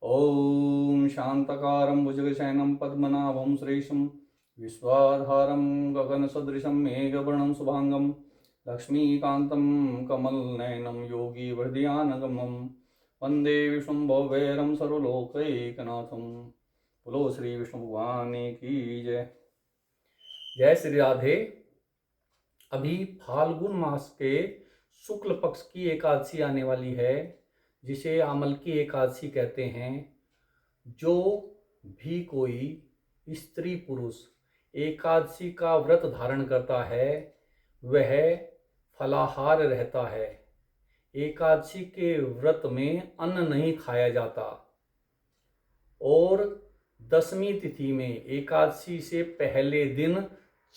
ॐ शान्ताकारं भुजगशयनं पद्मनाभं श्रीशं विश्वाधारं गगनसदृशं मेघवर्णं शुभांगं लक्ष्मीकान्तं कमलनयनं योगीवृद्धियानगमं वन्दे विष्णुं भवभैरं सर्वलोकैकनाथं। बोलो श्री विष्णु भगवान की जय। जय श्री राधे। अभी फाल्गुन मास के शुक्ल पक्ष की एकादशी आने वाली है, जिसे आमल की एकादशी कहते हैं। जो भी कोई स्त्री पुरुष एकादशी का व्रत धारण करता है वह फलाहार रहता है। एकादशी के व्रत में अन्न नहीं खाया जाता और दशमी तिथि में एकादशी से पहले दिन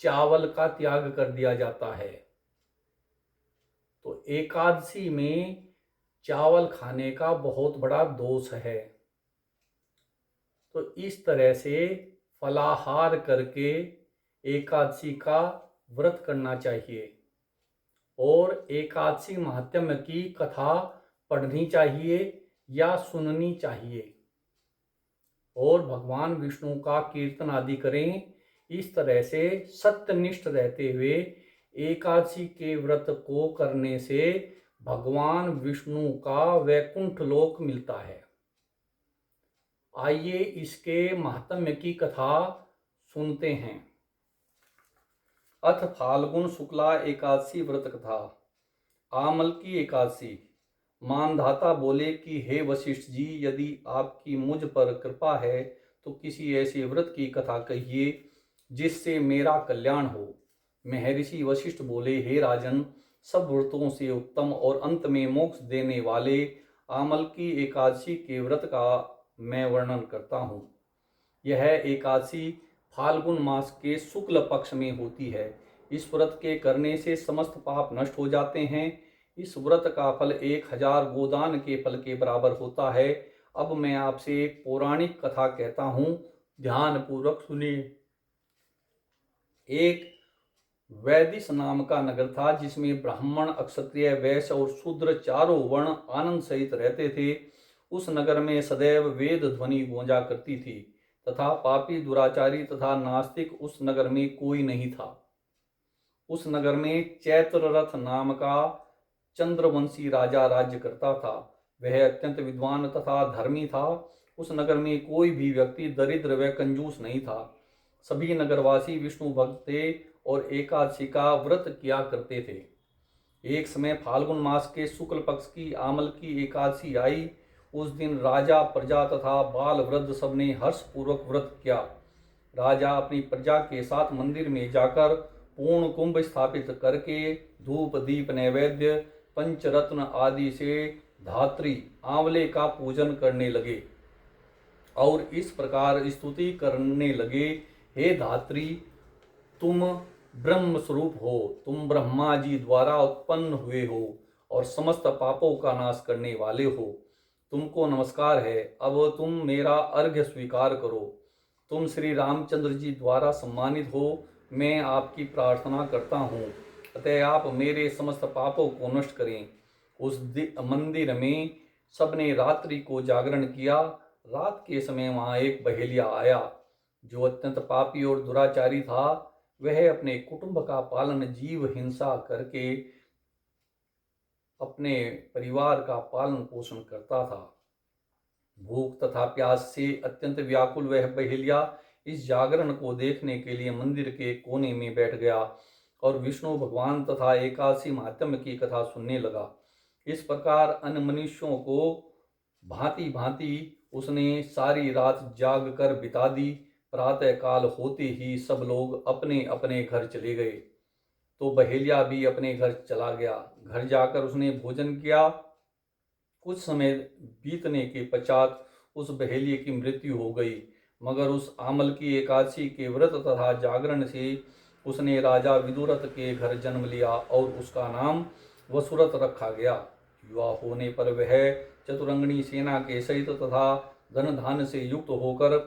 चावल का त्याग कर दिया जाता है। तो एकादशी में चावल खाने का बहुत बड़ा दोष है। तो इस तरह से फलाहार करके एकादशी का व्रत करना चाहिए और एकादशी महात्म्य की कथा पढ़नी चाहिए या सुननी चाहिए और भगवान विष्णु का कीर्तन आदि करें। इस तरह से सत्यनिष्ठ रहते हुए एकादशी के व्रत को करने से भगवान विष्णु का वैकुंठ लोक मिलता है। आइए इसके महात्म्य की कथा सुनते हैं। अथ फाल्गुन शुक्ला एकादशी व्रत कथा। आमल की एकादशी। मानधाता बोले कि हे वशिष्ठ जी, यदि आपकी मुझ पर कृपा है तो किसी ऐसे व्रत की कथा कहिए जिससे मेरा कल्याण हो। महर्षि वशिष्ठ बोले, हे राजन, सब व्रतों से उत्तम और अंत में मोक्ष देने वाले आमल की एकादशी के व्रत का मैं वर्णन करता हूँ। यह एकादशी फाल्गुन मास के शुक्ल पक्ष में होती है। इस व्रत के करने से समस्त पाप नष्ट हो जाते हैं। इस व्रत का फल 1000 गोदान के फल के बराबर होता है। अब मैं आपसे एक पौराणिक कथा कहता हूँ, ध्यान पूर्वक सुनिए। एक वैदिश नाम का नगर था जिसमें ब्राह्मण, क्षत्रिय, वैश्य और शूद्र चारों वर्ण आनंद सहित रहते थे। उस नगर में सदैव वेद ध्वनि गूंजा करती थी तथा पापी, दुराचारी तथा नास्तिक उस नगर में कोई नहीं था। उस नगर में चैत्ररथ नाम का चंद्रवंशी राजा राज्य करता था। वह अत्यंत विद्वान तथा धर्मी था। उस नगर में कोई भी व्यक्ति दरिद्र व कंजूस नहीं था। सभी नगरवासी विष्णु भक्त थे और एकादशी का व्रत किया करते थे। एक समय फाल्गुन मास के शुक्ल पक्ष की आमल की एकादशी आई। उस दिन राजा, प्रजा तथा बाल वृद्ध सबने हर्षपूर्वक व्रत किया। राजा अपनी प्रजा के साथ मंदिर में जाकर पूर्ण कुंभ स्थापित करके धूप, दीप, नैवेद्य, पंचरत्न आदि से धात्री आंवले का पूजन करने लगे और इस प्रकार स्तुति करने लगे, हे धात्री, तुम ब्रह्म स्वरूप हो, तुम ब्रह्मा जी द्वारा उत्पन्न हुए हो और समस्त पापों का नाश करने वाले हो। तुमको नमस्कार है। अब तुम मेरा अर्घ्य स्वीकार करो। तुम श्री रामचंद्र जी द्वारा सम्मानित हो। मैं आपकी प्रार्थना करता हूँ, अतः आप मेरे समस्त पापों को नष्ट करें। उस मंदिर में सबने रात्रि को जागरण किया। रात के समय वहाँ एक बहेलिया आया जो अत्यंत पापी और दुराचारी था। वह अपने कुटुंब का पालन जीव हिंसा करके अपने परिवार का पालन पोषण करता था। भूख तथा प्यास से अत्यंत व्याकुल वह बहेलिया इस जागरण को देखने के लिए मंदिर के कोने में बैठ गया और विष्णु भगवान तथा एकादशी महात्म्य की कथा सुनने लगा। इस प्रकार अन्य मनुष्यों को भांति भांति उसने सारी रात जाग कर बिता दी। प्रातः काल होते ही सब लोग अपने अपने घर चले गए तो बहेलिया भी अपने घर चला गया। घर जाकर उसने भोजन किया। कुछ समय बीतने के पश्चात उस बहेलिये की मृत्यु हो गई, मगर उस आमल की एकादशी के व्रत तथा जागरण से उसने राजा विदुरथ के घर जन्म लिया और उसका नाम वसुरथ रखा गया। युवा होने पर वह चतुरंगनी सेना के सहित तथा धन धान्य से युक्त होकर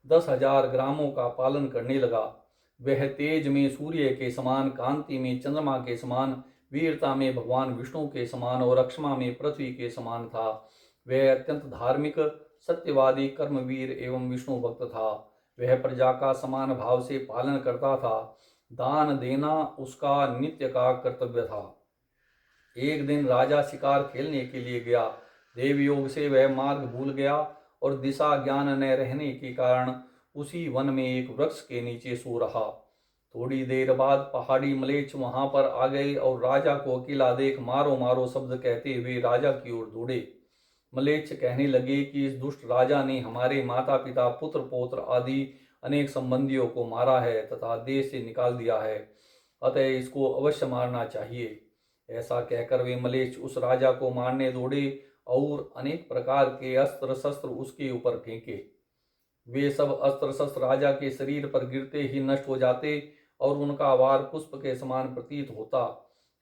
10,000 ग्रामों का पालन करने लगा। वह तेज में सूर्य के समान, कांति में चंद्रमा के समान, वीरता में भगवान विष्णु के समान और अक्षमा में पृथ्वी के समान था। वह अत्यंत धार्मिक, सत्यवादी, कर्मवीर एवं विष्णु भक्त था। वह प्रजा का समान भाव से पालन करता था। दान देना उसका नित्य का कर्तव्य था। एक दिन राजा शिकार खेलने के लिए गया। देव योग से वह मार्ग भूल गया और दिशा ज्ञान न रहने के कारण उसी वन में एक वृक्ष के नीचे सो रहा। थोड़ी देर बाद पहाड़ी मलेच्छ वहां पर आ गए और राजा को अकेला देख मारो मारो शब्द कहते हुए राजा की ओर दौड़े। मलेच्छ कहने लगे कि इस दुष्ट राजा ने हमारे माता पिता, पुत्र पौत्र आदि अनेक संबंधियों को मारा है तथा देश से निकाल दिया है, अतः इसको अवश्य मारना चाहिए। ऐसा कहकर वे मलेच्छ उस राजा को मारने दौड़े और अनेक प्रकार के अस्त्र शस्त्र उसके ऊपर फेंके। वे सब अस्त्र शस्त्र राजा के शरीर पर गिरते ही नष्ट हो जाते और उनका वार पुष्प के समान प्रतीत होता।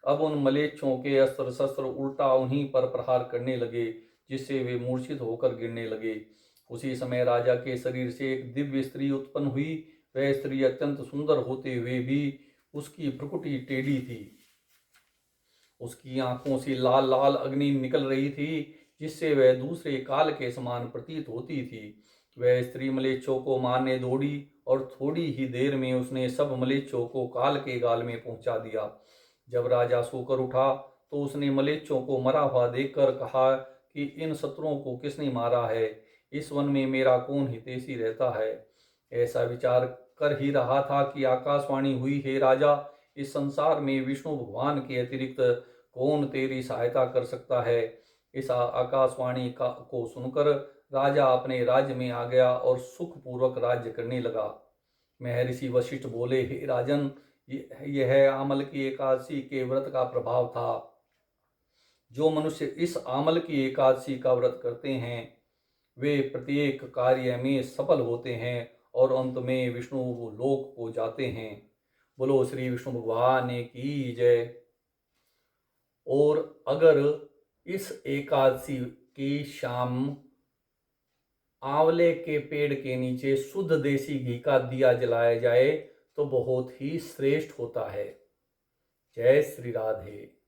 अब उन मलेच्छों के अस्त्र शस्त्र उल्टा उन्हीं पर प्रहार करने लगे, जिससे वे मूर्छित होकर गिरने लगे। उसी समय राजा के शरीर से एक दिव्य स्त्री उत्पन्न हुई। वह स्त्री अत्यंत सुंदर होते हुए भी उसकी भ्रुकुटी टेढ़ी थी। उसकी आंखों से लाल लाल अग्नि निकल रही थी, जिससे वह दूसरे काल के समान प्रतीत होती थी। वह स्त्री मलेच्छों को मारने दौड़ी और थोड़ी ही देर में उसने सब मलेच्छों को काल के गाल में पहुंचा दिया। जब राजा सोकर उठा तो उसने मलेच्छों को मरा हुआ देखकर कहा कि इन शत्रुओं को किसने मारा है? इस वन में मेरा कौन हितैषी रहता है? ऐसा विचार कर ही रहा था कि आकाशवाणी हुई, हे राजा, इस संसार में विष्णु भगवान के अतिरिक्त कौन तेरी सहायता कर सकता है? इस आकाशवाणी को सुनकर राजा अपने राज्य में आ गया और सुखपूर्वक राज्य करने लगा। महर्षि वशिष्ठ बोले, हे राजन, यह आमल की एकादशी के व्रत का प्रभाव था। जो मनुष्य इस आमल की एकादशी का व्रत करते हैं वे प्रत्येक कार्य में सफल होते हैं और अंत में विष्णु लोक को जाते हैं। बोलो श्री विष्णु भगवान की जय। और अगर इस एकादशी की शाम आंवले के पेड़ के नीचे शुद्ध देसी घी का दिया जलाया जाए तो बहुत ही श्रेष्ठ होता है। जय श्री राधे।